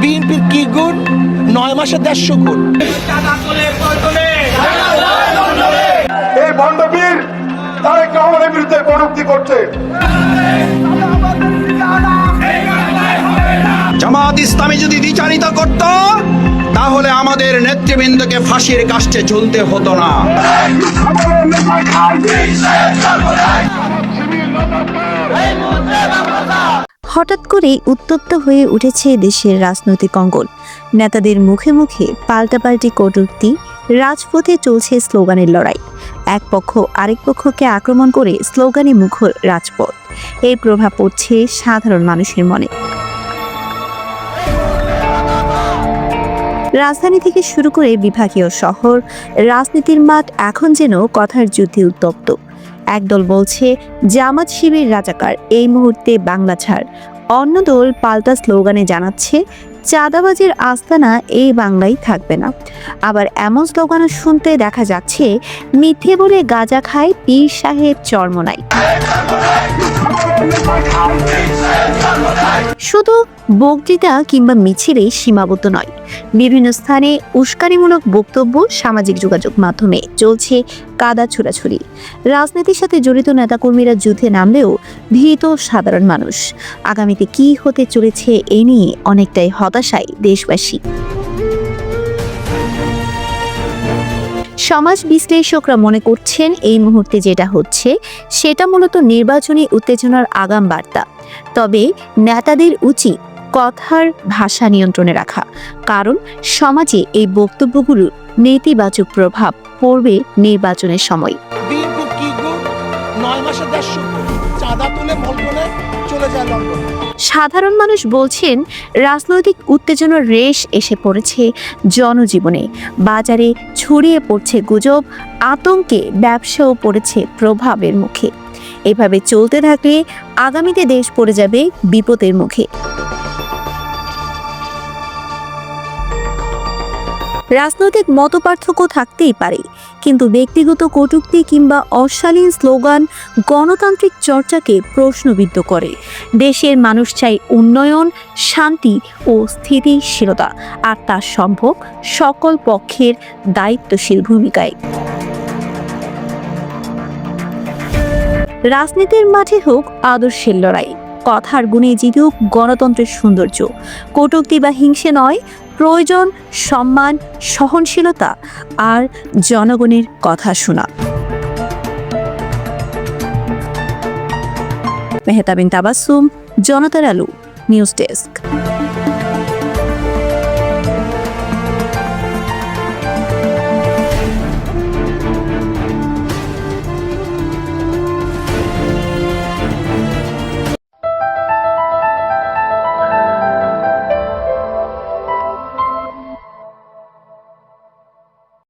বিএনপির কি গুণ? 9 মাসে 150 গুণ। এই ভণ্ডবীর তারেক রহমানের বিরুদ্ধে কটূক্তি করছে। জামাত ইসলামী যদি বিচারিত করত তাহলে আমাদের নেতৃবৃন্দকে ফাঁসির কাষ্ঠে ঝুলতে হতো না। হঠাৎ করে উত্তপ্ত হয়ে উঠেছে দেশের রাজনৈতিক অঙ্গন। নেতাদের মুখে মুখে পাল্টাপাল্টি কটূক্তি, রাজপথে চলছে স্লোগানের লড়াই। এক পক্ষ আরেক পক্ষকে আক্রমণ করে স্লোগানে মুখর রাজপথ। এর প্রভাব পড়ছে সাধারণ মানুষের মনে। রাজধানী থেকে শুরু করে বিভাগীয় শহর, রাজনীতির মাঠ এখন যেন কথার যুদ্ধে উত্তপ্ত। একদল বলছে জামাত শিবির রাজাকার, এই মুহূর্তে বাংলা ছাড়। অন্য দল পাল্টা স্লোগানে জানাচ্ছে চাঁদাবাজির আস্তানা এই বাংলায় থাকবে না। আবার এমন স্লোগানও শুনতে দেখা যাচ্ছে, মিথ্যে বলে গাঁজা খায় পীর সাহেব চরমনাই। শুধু বক্তৃতা কিংবা মিছিলেই সীমাবদ্ধ নয়, বিভিন্ন স্থানে উস্কানিমূলক বক্তব্য, সামাজিক যোগাযোগ মাধ্যমে চলছে কাদা ছোড়াছুড়ি। রাজনীতির সাথে জড়িত নেতাকর্মীরা যুদ্ধে নামলেও ভীত সাধারণ মানুষ। আগামীতে কি হতে চলেছে এ নিয়ে অনেকটাই হতাশায় দেশবাসী। সমাজ বিশ্লেষকরা মনে করছেন এই মুহূর্তে যেটা হচ্ছে সেটা মূলত নির্বাচনী উত্তেজনার আগাম বার্তা। তবে নেতাদের উচিত কথার ভাষা নিয়ন্ত্রণে রাখা, কারণ সমাজে এই বক্তব্যগুলোর নেতিবাচক প্রভাব পড়বে নির্বাচনের সময়। বিএনপির কি গুণ? 9 মাসে 150 গুণ। চাঁদা তুলে মলকনে চলে যায় লন্ডন। সাধারণ মানুষ বলছেন রাজনৈতিক উত্তেজনার রেশ এসে পড়েছে জনজীবনে। বাজারে ছড়িয়ে পড়ছে গুজব, আতঙ্কে ব্যবসাও পড়েছে প্রভাবের মুখে। এভাবে চলতে থাকলে আগামীতে দেশ পড়ে যাবে বিপদের মুখে। রাজনৈতিক মতপার্থক্য থাকতেই পারে, কিন্তু ব্যক্তিগত কটূক্তি কিংবা অশালীন স্লোগান গণতান্ত্রিক চর্চাকে প্রশ্নবিদ্ধ করে। দেশের মানুষ চাই উন্নয়ন, শান্তি ও স্থিতিশীলতা, আর তা সম্ভব সকল পক্ষের দায়িত্বশীল ভূমিকায়। রাজনীতির মাঠে হোক আদর্শের লড়াই, কথার গুণে জিতুক গণতন্ত্রের সৌন্দর্য। কটূক্তি বা হিংসে নয়, প্রয়োজন সম্মান, সহনশীলতা আর জনগণের কথা শোনা। মেহতা বিন তাবাসসুম, জনতার আলো, নিউজ ডেস্ক।